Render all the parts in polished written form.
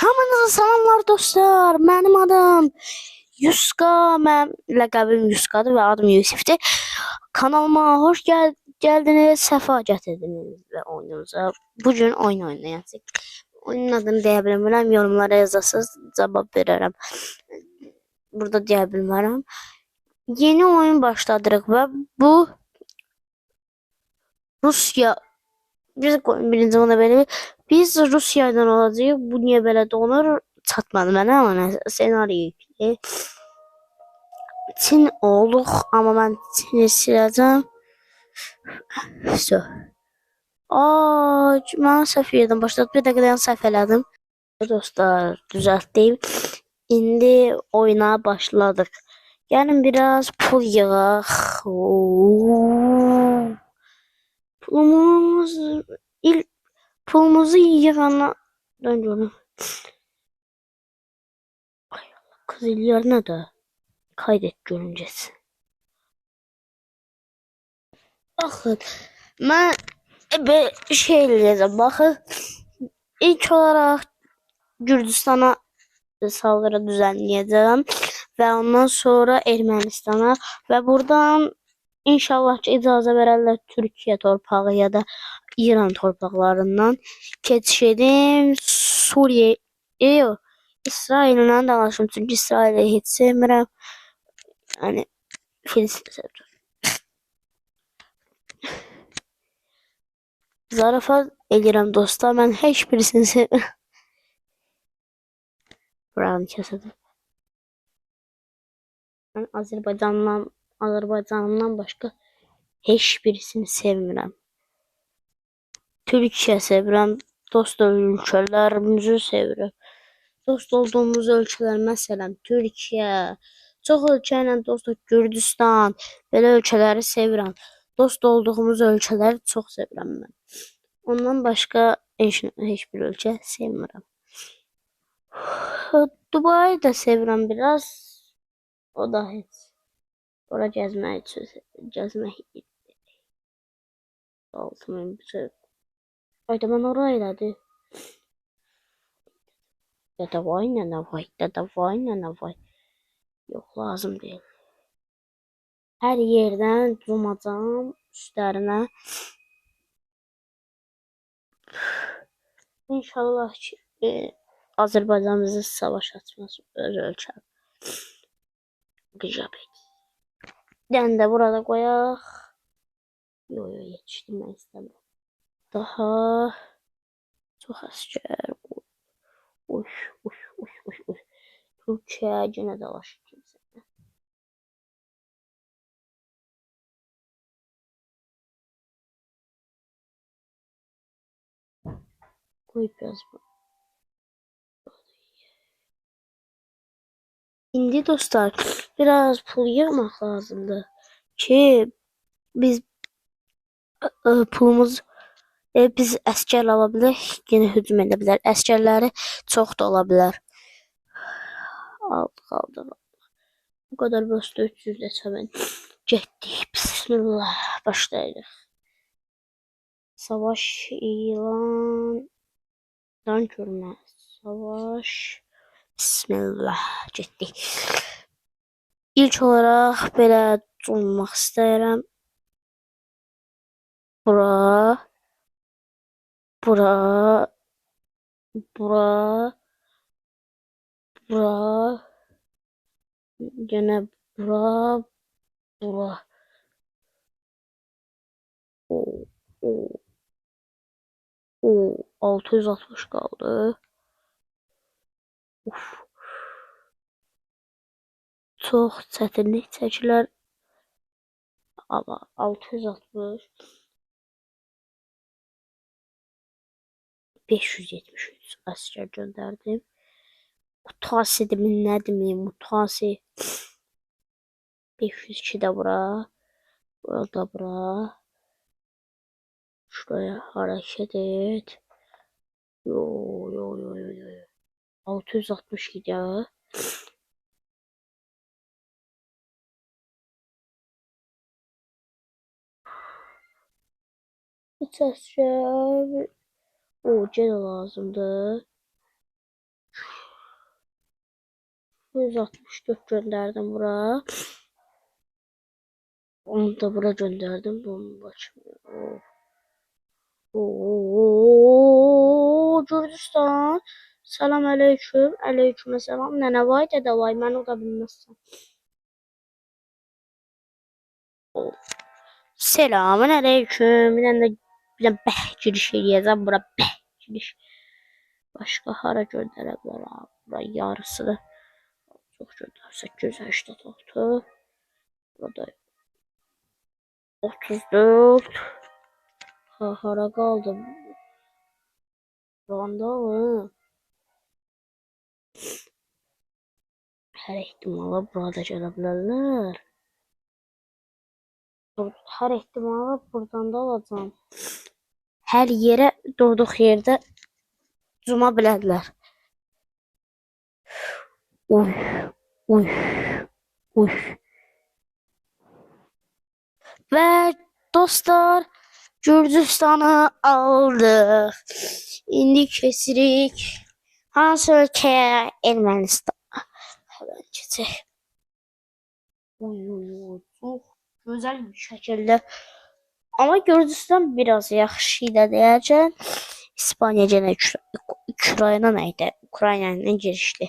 Hamınıza salamlar dostlar. Mənim adım Yuska. Mənim ləqəbim Yuskadır və adım Yusifdir. Kanalıma hoş gəldiniz, səfa gətirdiniz və oyunumuza. Bugün oyun oynayacağıq. Oyunun adını deyə bilmirəm. Yorumlara yazarsınız, cavab verərəm. Burada deyə bilmərəm. Yeni oyun başladırıq və bu Rusiya. Birinci ona belə. Biz Rusiyadan olacağıq. Bu niyə belə donur? Çatmadı mənə, amma senaryo yüklə. Çin olduq, amma mən Çini siləcəm. So. Mən səhv yerdən başladım. Bir dəqiqədən səhv elədim. Dostlar, düzəltdim. İndi oyuna başladıq. Gəlin biraz pul yığaq. Pulumuzu yığana döndürüm. Kız eləyər nədir? Kaydet görüncəsi. Baxın, mən şey eləyəcəm. Baxın, ilk olaraq Gürcüstana saldırı düzenləyəcəm və ondan sonra Ermənistana və buradan inşallah ki, icazə verərlər Türkiyə torpağı ya da İran torpaqlarından keçiş edim. Suriye, İsraillə danışım, çünki İsraili heç sevmirəm. Yəni, Filistin sevdim. Zarafat edirəm dostlar, mən heç birisini sevmirəm. Buranı kəsədim. Mən Azərbaycanımdan başqa heç birisini sevmirəm. Türkiyə sevirəm, dost ölkələrimizi sevirəm. Dost olduğumuz ölkələr, məsələn, Türkiyə, çox ölkə ilə dost, Gürcüstan, belə ölkələri sevirəm. Dost olduğumuz ölkələri çox sevirəm mən. Ondan başqa heç bir ölkə sevmirəm. Dubai da sevirəm biraz. O da heç. Ora gəzmək üçün. 6000 bir şey. Ayda mən oraya elədi. Davay nə vay. Yox, lazım deyil. Hər yerdən cumacam üstlərinə. İnşallah ki, Azərbaycan bizi savaş açmaz, öz ölkəm. Qıca pək. Yəni də burada qoyaq. Yox, yetişdirmək istəmirəm. Daha çox əskər. Uy. Türkiyə yenə dalaşır kimsə. Qoy biraz bu. İndi dostlar, biraz pul yığmaq lazımdır ki biz pulumuz biz əskər ala bilək, yenə hücum edə bilər. Əskərləri çox da ola bilər. Aldıq. Bu kadar bastı 300 de çəmən. Getdik. Bismillah. Başlayırıq. Savaş ilan. Dan görmə. Savaş. Bismillah. Getdik. İlk olaraq belə olmaq istəyirəm. Bura. Gene bura. 660 kaldı. Uf. Çox çətinlik çəkilər. Ama 660 573 asker gönderdim. Mutasi demin nə demeyim, mutasi 502 de bura. Burada bura. Şuraya hareket et. Yo. 667 ya. Üç asker. O gene lazımdı. 164 gönderdim bura. Onu da bura gönderdim. Bunu açmıyor. Oo, Gürcistan. Salam aleyküm. Aleyküm selam. Nene vay dede vay. Ben o da bilmezsem. Selamun aleyküm. Bir de giriş eləyəcəm. Bura giriş. Başka hara göndərəblər abi. Bura yarısını. Çok göndər. 886. Burada 34. Ha, hara qaldım. Vandalı. Hər ehtimala burada gələ bilərlər. Hər ehtimala buradan da alacağım. Hər yerə durduq yerdə cuma bilərlər. Uy, uy, uy. Və dostlar, Gürcüstanı aldıq. İndi kesirik. Hansı ölkəyə? Ermənistan. Hemen keçək. Çok güzel bir şekilde. Ama Gürcistan biraz yaxşı ilə deyəcəm. İspanya gene Ukrayna neydi? Ukrayna ilə girişli.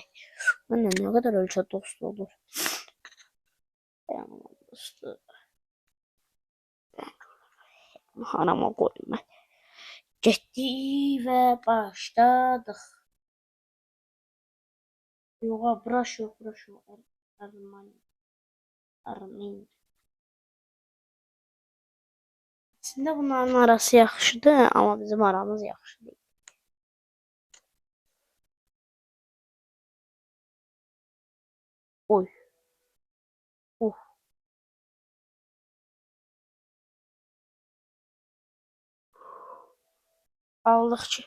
Bununla ne kadar ölçü dost olur. Dostu. Hanama koyma. Getdi və başladıq. Yox, buraş yox. Armin. Aslında bunların arası yaxşıdır, amma bizim aramız yaxşı deyil. Oy. Aldıq ki.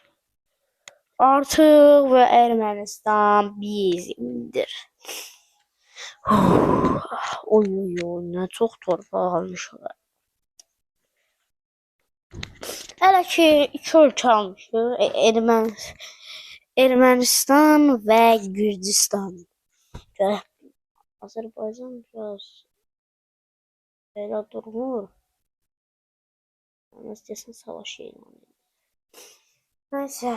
Artıq və Ermənistan bizimdir. Oy, nə çox torpaq almışıq. Hələ ki 2 ölkə almışıq. Ermənistan və Gürcistan. Azərbaycan biraz belə durmur. İstəsən savaş elan edir. Neyse,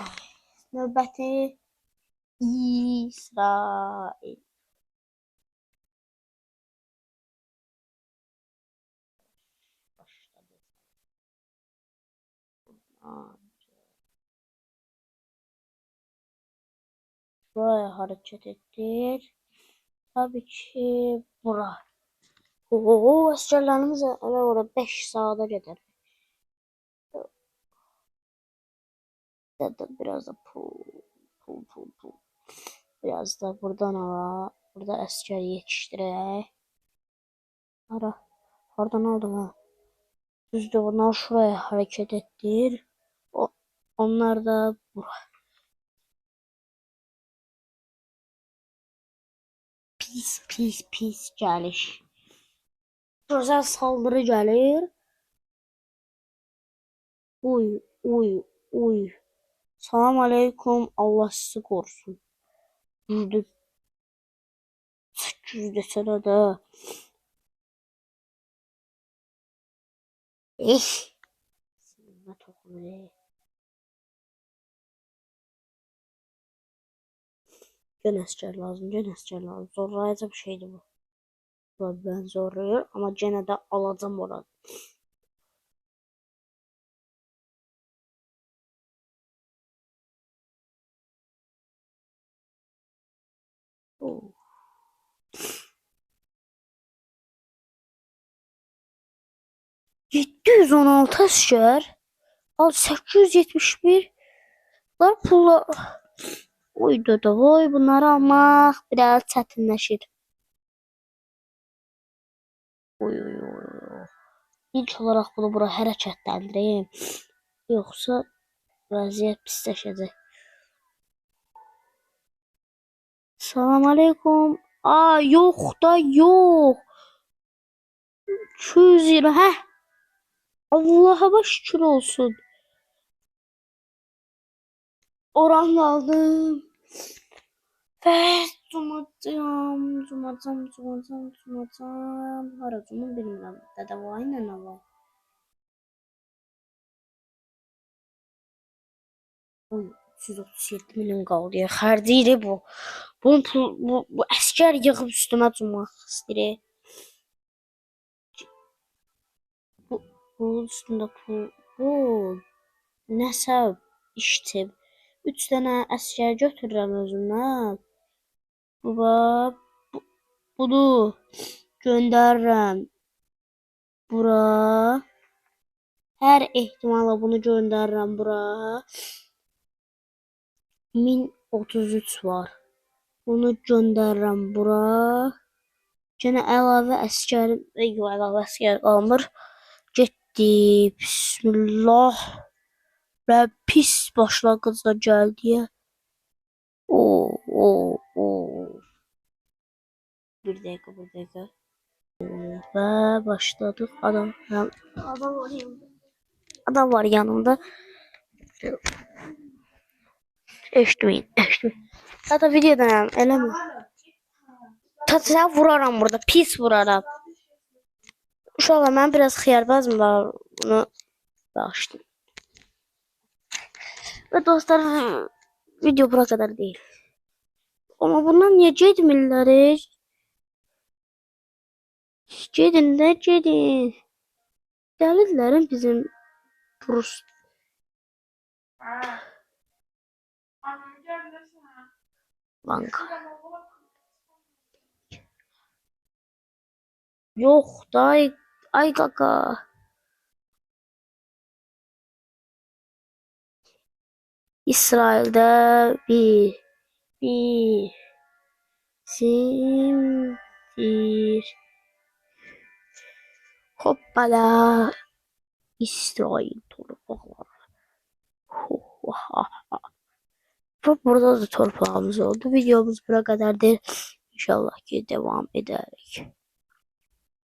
növbəti İsrail. Buraya hareket ettir. Tabii ki bura. Oo, askerlerimiz elə ora 5 saata gedər. Biraz da pul. Biraz da buradan ala. Burada asker yetiştirək. Oradan aldım ha. Düzdür, onlar şuraya hareket ettir. Onlar da buraya. Pis gəlir. Gözəl saldırı gəlir. Uy. Salam aleyküm. Allah sizi korusun. Düzdür. 800 desene de. Sinirime toxunur. Gene asker lazım. Zorlayıcı bir şeydi bu. Ben zorluyor ama gene de alacağım oradan. Oh. $716 asker. Al 871. Var pula. Uydu da oy, bunları almaq biraz çətinləşir. Oy. İlk olaraq bunu bura hərəkətləndireyim. Yoxsa vəziyyət pisləşəcək. Salam aleyküm. Yox da yox. 220 hə. Allah'a şükür olsun. Oran aldım. Ve Cumacam. Hara cumum bilmirəm. Dədə vay, nənə vay. Oy, 337 milyon qaldı ya. Xərciyir bu. Bu əskər yığıb üstümə cumaq istəyir. Bunun üstündə pul. Bu nəsə işdir. 3 dənə əskər götürürəm özümlə. Bunu göndərirəm bura. Hər ehtimala bunu göndərirəm bura. 1033 var. Bunu göndərirəm bura. Yenə əlavə əskərim, əlavə əskər qalmır. Getdi. Bismillah. Və pis başlanğıcda gəldi. Bir dəqiqə. Və başladıq. Adam var yanımda. Eşitmeyin. Hatta videodan eləmi? Sən vuraram burada. Pis vuraram. Uşaqlar, mən biraz xiyarbazım var. Bunu bağışlayın. Və dostlar, video bura kadar değil. Ama bundan niye getmirlər? Gedin də gedin. Dəlillərin bizim Rus. Banka. Yok da ay kaka. İsrail'de bir simdir. Hoppala. İsrail torpaqları. Burada da torpağımız oldu. Videomuz bura kadardır. İnşallah ki devam ederiz.